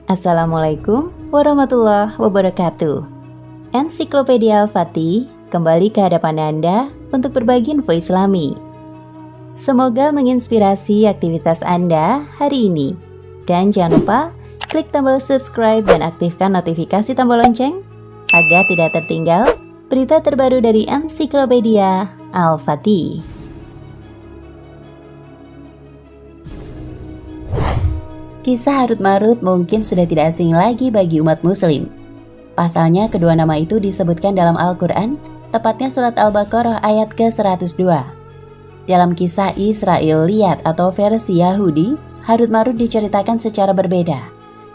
Assalamualaikum warahmatullahi wabarakatuh. Ensiklopedia Al-Fatih kembali ke hadapan Anda untuk berbagi info Islami. Semoga menginspirasi aktivitas Anda hari ini. Dan jangan lupa klik tombol subscribe dan aktifkan notifikasi tombol lonceng agar tidak tertinggal berita terbaru dari Ensiklopedia Al-Fatih. Kisah Harut Marut mungkin sudah tidak asing lagi bagi umat muslim. Pasalnya kedua nama itu disebutkan dalam Al-Quran, tepatnya surat Al-Baqarah ayat ke-102. Dalam kisah Israiliyat atau versi Yahudi, Harut Marut diceritakan secara berbeda.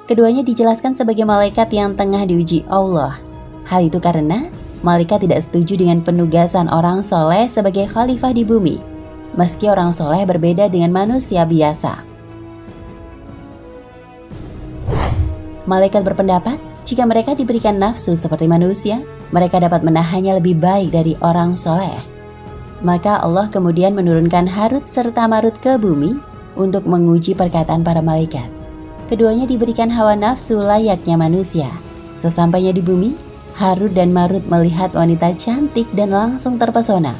Keduanya dijelaskan sebagai malaikat yang tengah diuji Allah. Hal itu karena malaikat tidak setuju dengan penugasan orang soleh sebagai khalifah di bumi, meski orang soleh berbeda dengan manusia biasa. Malaikat berpendapat, jika mereka diberikan nafsu seperti manusia, mereka dapat menahannya lebih baik dari orang soleh. Maka Allah kemudian menurunkan Harut serta Marut ke bumi untuk menguji perkataan para malaikat. Keduanya diberikan hawa nafsu layaknya manusia. Sesampainya di bumi, Harut dan Marut melihat wanita cantik dan langsung terpesona.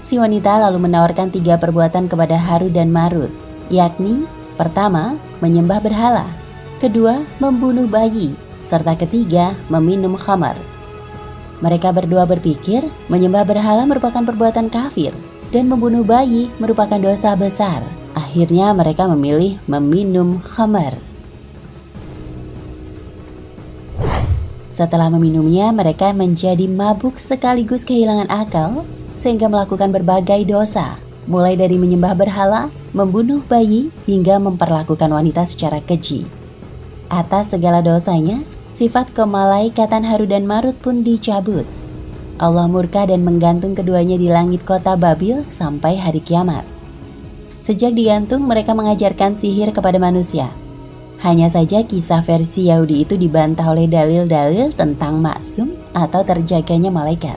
Si wanita lalu menawarkan 3 perbuatan kepada Harut dan Marut, yakni pertama, menyembah berhala, kedua, membunuh bayi, serta ketiga, meminum khamar. Mereka berdua berpikir menyembah berhala merupakan perbuatan kafir dan membunuh bayi merupakan dosa besar. Akhirnya mereka memilih meminum khamar. Setelah meminumnya, mereka menjadi mabuk sekaligus kehilangan akal sehingga melakukan berbagai dosa, mulai dari menyembah berhala, membunuh bayi, hingga memperlakukan wanita secara keji. Atas segala dosanya, sifat kemalaikatan Harut dan Marut pun dicabut. Allah murka dan menggantung keduanya di langit kota Babil sampai hari kiamat. Sejak digantung, mereka mengajarkan sihir kepada manusia. Hanya saja kisah versi Yahudi itu dibantah oleh dalil-dalil tentang maksum atau terjaganya malaikat.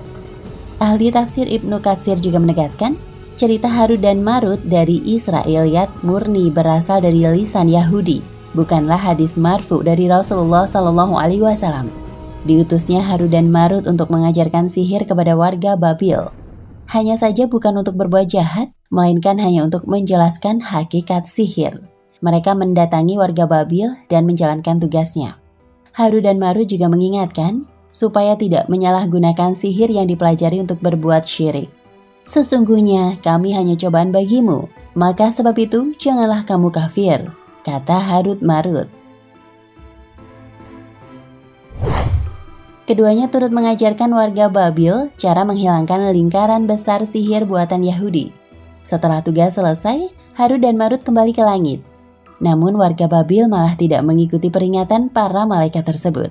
Ahli tafsir Ibnu Katsir juga menegaskan, cerita Harut dan Marut dari Israiliyat murni berasal dari lisan Yahudi, bukanlah hadis marfu dari Rasulullah SAW. Diutusnya Harut dan Marut untuk mengajarkan sihir kepada warga Babil. Hanya saja bukan untuk berbuat jahat, melainkan hanya untuk menjelaskan hakikat sihir. Mereka mendatangi warga Babil dan menjalankan tugasnya. Harut dan Marut juga mengingatkan supaya tidak menyalahgunakan sihir yang dipelajari untuk berbuat syirik. Sesungguhnya kami hanya cobaan bagimu, maka sebab itu janganlah kamu kafir, kata Harut Marut. Keduanya turut mengajarkan warga Babil cara menghilangkan lingkaran besar sihir buatan Yahudi. Setelah tugas selesai, Harut dan Marut kembali ke langit. Namun warga Babil malah tidak mengikuti peringatan para malaikat tersebut.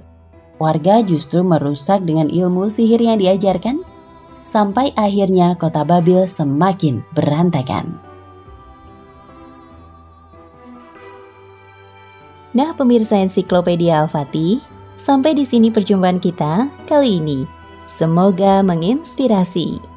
Warga justru merusak dengan ilmu sihir yang diajarkan, sampai akhirnya kota Babil semakin berantakan. Nah, pemirsa Ensiklopedia Al-Fatih, sampai di sini perjumpaan kita kali ini. Semoga menginspirasi.